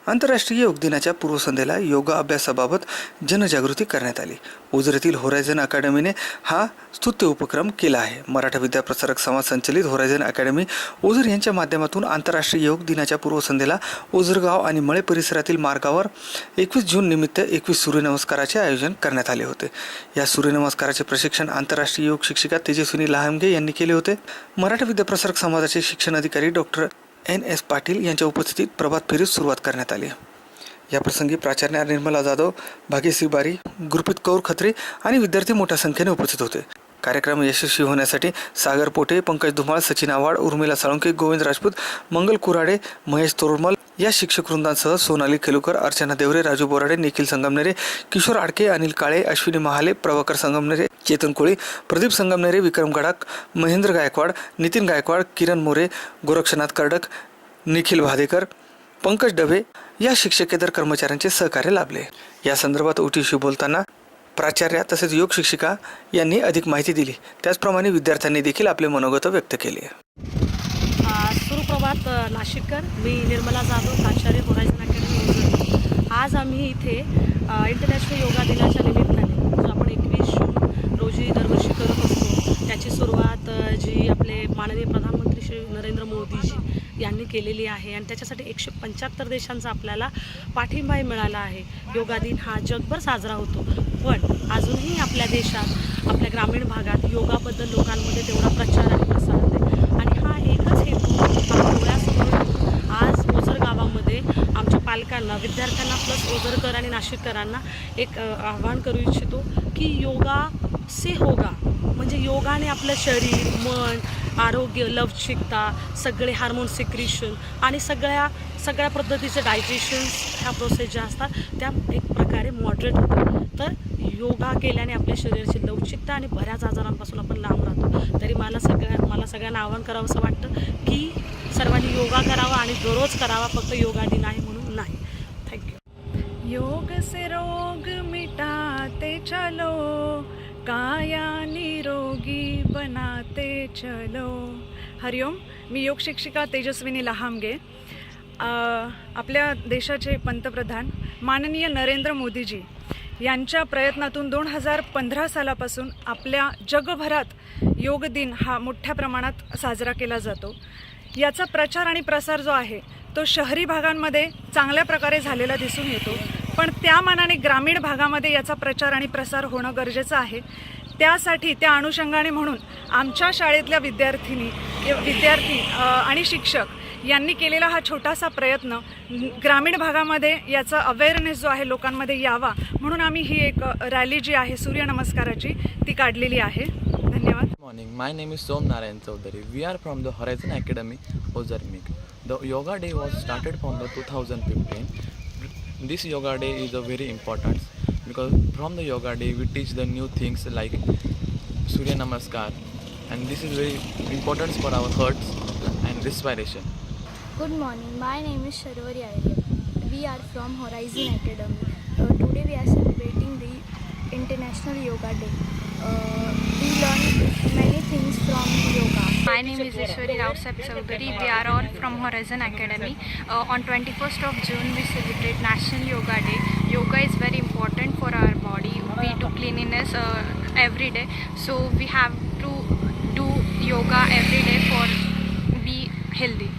आंतरराष्ट्रीय योग दिनाच्या पूर्वसंध्येला योगा अभ्यासाबाबत जनजागृती करण्यात आली. ओझर होरायझन अकॅडमीने हा स्तुत्य उपक्रम केला आहे. मराठा विद्याप्रसारक समाज संचलित होरायझन अकॅडमी ओझर यांच्या माध्यमातून आंतरराष्ट्रीय योग दिनाच्या पूर्वसंध्येला ओझरगाव आणि मळे परिसरातील मार्गावर 21 जून निमित्त 21 सूर्यनमस्काराचे आयोजन करण्यात आले होते. या सूर्यनमस्काराचे प्रशिक्षण आंतरराष्ट्रीय योग शिक्षिका तेजस्विनी लहामगे यांनी केले होते. मराठा विद्याप्रसारक समाजाचे शिक्षण अधिकारी डॉक्टर NS पाटील यांच्या उपस्थितीत प्रभात फेरीस सुरुवात करण्यात आली. या प्रसंगी प्राचार्य निर्मला जाधव, भाग्यश्री बारी, गुरप्रीत कौर खत्री आणि विद्यार्थी मोठ्या संख्येने उपस्थित होते. कार्यक्रम यशस्वी होण्यासाठी सागर पोटे, पंकज धुमाळ, सचिन आव्हाड, उर्मिला साळुंके, गोविंद राजपूत, मंगल कुराडे, महेश तोरमल या शिक्षक वृंदांसह सोनाली खेलुकर, अर्चना देवरे, राजू बोराडे, निखिल संगमनेरे, किशोर आडके, अनिल काळे, अश्विनी महाले, प्रभाकर संगमनेरे, चेतन कोळी, प्रदीप संगमनेरे, विक्रम गडाख, महेंद्र गायकवाड, नितीन गायकवाड, किरण मोरे, गोरक्षनाथ कर्डक, निखिल भादेकर, पंकज डबे या शिक्षकेतर कर्मचाऱ्यांचे सहकार्य लाभले. या संदर्भात ओटीशी बोलताना प्राचार्य तसेच योग शिक्षिका यांनी अधिक माहिती दिली. त्याचप्रमाणे विद्यार्थ्यांनी देखील आपले मनोगत व्यक्त केले. सुप्रभात नाशिककर, मी निर्मला जाधव, प्राचार्य होरायझन अकॅडमी. आज आम्ही इथे इंटरनॅशनल योगा दिनाच्या निमित्ताने जो आपण 21 जून रोजी दरवर्षी करत असतो त्याची सुरुवात जी आपले माननीय प्रधानमंत्री श्री नरेंद्र मोदीजी यांनी केलेली आहे आणि त्याच्यासाठी 175 देशांचा आपल्याला पाठिंबाही मिळाला आहे. योगा दिन हा जगभर साजरा होतो, पण अजूनही आपल्या देशात, आपल्या ग्रामीण भागात योगाबद्दल लोकांमध्ये तेवढा प्रचार आणि प्रसार नाही. आणि हा एकच हेतू डोळ्यासमोर आज ओझर गावामध्ये आमच्या पालकांना, विद्यार्थ्यांना प्लस ओझरकर आणि नाशिककरांना एक आव्हान करू इच्छितो की योगा से होगा, म्हणजे योगाने आपलं शरीर, मन, आरोग्य, लवचिकता, सगळे हार्मोन सिक्रिशन आणि सगळ्या पद्धतीचे डायजेशन्स ह्या प्रोसेस ज्या असतात त्या एक प्रकारे मॉडरेट होतात. तर योगा केल्याने आपल्या शरीराची लवचिकता आणि बऱ्याच आजारांपासून आपण लांब राहतो. तरी मला सगळ्यांना आवाहन करावं असं वाटतं की सर्वांनी योगा करावा आणि दररोज करावा, फक्त योगा दिन आहे म्हणून नाही. थँक्यू. योग से रोग मिटाते चलो, काया निरोगी बनाते चलो. हरिओम. मी योग शिक्षिका तेजस्विनी लहामगे. आपल्या देशाचे पंतप्रधान माननीय नरेंद्र मोदीजी यांच्या प्रयत्नातून 2015 सालापासून आपल्या जगभरात योग दिन हा मोठ्या प्रमाणात साजरा केला जातो. याचा प्रचार आणि प्रसार जो आहे तो शहरी भागांमध्ये चांगल्या प्रकारे झालेला दिसून येतो, पण त्या मानाने ग्रामीण भागामध्ये याचा प्रचार आणि प्रसार होणं गरजेचं आहे. त्यासाठी त्या अनुषंगाने म्हणून आमच्या शाळेतल्या विद्यार्थी आणि शिक्षक यांनी केलेला हा छोटासा प्रयत्न ग्रामीण भागामध्ये याचा अवेअरनेस जो आहे लोकांमध्ये यावा म्हणून आम्ही ही एक रॅली जी आहे सूर्यनमस्काराची ती काढलेली आहे. धन्यवाद. Good morning. My name is Som Narayan Chaudhary. We are from the Horizon Academy, Ozarmik. The yoga day was started from the 2015. This yoga day is a very important because from the yoga day we teach the new things like Surya Namaskar, and this is very important for our hearts and respiration. Good morning. My name is Sharvari Arya. We are from Horizon Academy. Today we are celebrating the International Yoga Day. We learn many things from yoga. My name is Ishwari Rausap Chaudhary. We are all from Horizon Academy. On 21st of June we celebrate National Yoga Day. Yoga is very important for our body. We do cleanliness every day. So we have to do yoga every day for be healthy.